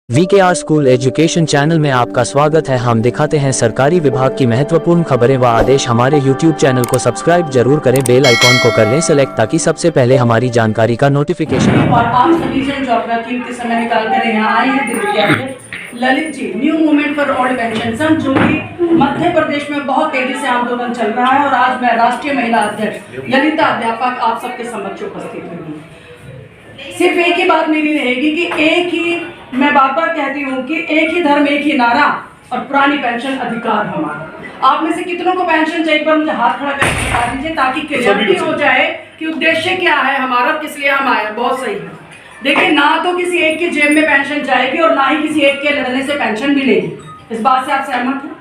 VKR school education channel में आपका स्वागत है। हम दिखाते हैं सरकारी विभाग की महत्वपूर्ण खबरें व आदेश। हमारे YouTube चैनल को सब्सक्राइब जरूर करें, बेल आइकॉन को कर लें सेलेक्ट ताकि सबसे पहले हमारी जानकारी का नोटिफिकेशन आए। और आप सभी जन जो अपना कीमती समय निकाल कर यहाँ आए हैं दिल्ली के आगे Lalit ji new movement for old pension जो कि मध्य प्रदेश में बहुत तेजी से आंदोलन चल रहा है और आज मैं राष्ट्रीय महिला अध्यक्ष ललिता अध्यापक आप सबके समक्ष उपस्थित हुई। सिर्फ एक ही बात मेरी रहेगी कि एक ही मैं बार बार कहती हूँ कि एक ही धर्म एक ही नारा और पुरानी पेंशन अधिकार हमारा। आप में से कितनों को पेंशन चाहिए पर मुझे हाथ खड़ा करके बता दीजिए ताकि क्लियरिटी हो जाए कि उद्देश्य क्या है हमारा, किस लिए हम आए। बहुत सही है। देखिए, ना तो किसी एक की जेब में पेंशन जाएगी और ना ही किसी एक के लड़ने से पेंशन मिलेगी। इस बात से आप सहमत हैं?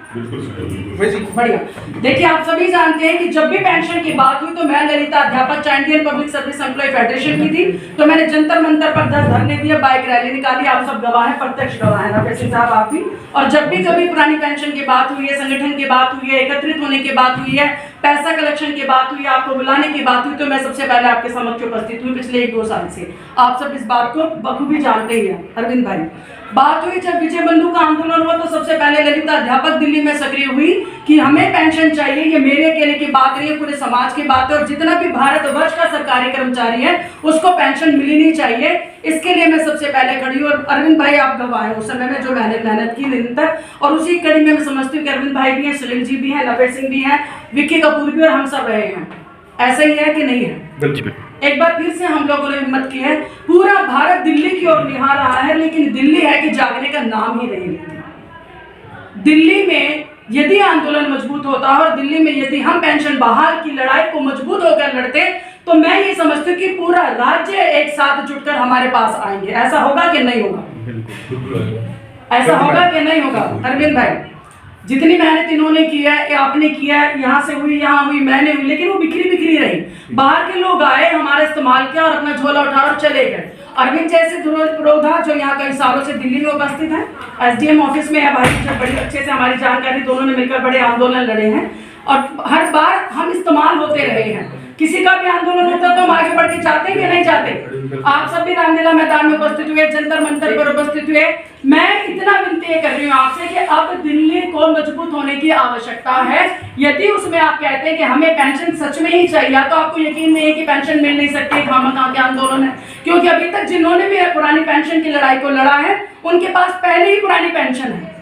बढ़िया। देखिए, आप सभी जानते हैं कि जब भी पेंशन की बात हुई तो मैं ललिता अध्यापक Indian public service employ federation की थी, तो मैंने जंतर मंतर पर 10 धरने दिए, बाइक रैली निकाली। आप सब गवाह हैं, प्रत्यक्ष गवाह हैं ना साहब आप भी। और जब भी कभी पुरानी पेंशन की बात हुई है, संगठन की बात हुई है, एकत्रित होने की बात हुई है, पैसा कलेक्शन की बात हुई है, आपको बुलाने की बात हुई, तो मैं सबसे पहले आपके समक्ष उपस्थित हुई पिछले 1-2 साल से। आप सब इस बात को बखूबी जानते ही हैं। अरविंद भाई, बात हुई जब विजय बंधु का आंदोलन हुआ तो सबसे पहले ललिता अध्यापक दिल्ली में सक्रिय हुई कि हमें पेंशन चाहिए। ये मेरे अकेले की बात नहीं है, पूरे समाज की बात है और जितना भी भारतवर्ष का सरकारी कर्मचारी है उसको पेंशन मिलनी नहीं चाहिए। इसके लिए मैं सबसे पहले खड़ी हूँ और अरविंद भाई आप गवाह हैं उस समय में जो मेहनत की निरंतर, और उसी कड़ी में मैं समझती हूँ कि अरविंद भाई भी हैं, सुनील जी भी हैं, लपेट सिंह भी हैं, विक्की कपूर भी, और हम सब रहे हैं। ऐसा ही है कि नहीं है? एक बार फिर से हम लोगों ने हिम्मत की है। पूरा भारत दिल्ली की ओर निहार रहा है, लेकिन दिल्ली है कि जागने का नाम ही नहीं लेती। दिल्ली में यदि आंदोलन मजबूत होता और दिल्ली में यदि हम पेंशन बहाल की लड़ाई को मजबूत होकर लड़ते तो मैं ये समझती हूँ कि पूरा राज्य एक साथ जुटकर हमारे पास आएंगे। ऐसा होगा कि नहीं होगा? ऐसा होगा कि नहीं होगा? अरविंद भाई, जितनी मेहनत इन्होंने की है, आपने किया है, यहाँ से हुई, यहाँ हुई, मैंने हुई, लेकिन वो बिखरी रही। बाहर के लोग आए, हमारा इस्तेमाल किया और अपना झोला उठा और चले गए। अरविंद जैसे पुरोधा जो यहाँ कई सालों से दिल्ली में उपस्थित है, SDM ऑफिस में है भाई, जब बड़ी अच्छे से हमारी जानकारी, दोनों ने मिलकर बड़े आंदोलन लड़े हैं और हर बार हम इस्तेमाल होते रहे हैं। किसी का भी आंदोलन होता तो हम आगे बढ़ के चाहते हैं कि नहीं चाहते? आप सब भी रामलीला मैदान में उपस्थित हुए, जंतर मंतर पर उपस्थित हुए। मैं इतना विनती कर रही हूँ आपसे कि अब दिल्ली को मजबूत होने की आवश्यकता है। यदि उसमें आप कहते हैं कि हमें पेंशन सच में ही चाहिए, तो आपको यकीन नहीं है कि पेंशन मिल नहीं सकती, खामखा के आंदोलन है। क्योंकि अभी तक जिन्होंने भी पुरानी पेंशन की लड़ाई को लड़ा है उनके पास पहले ही पुरानी पेंशन है।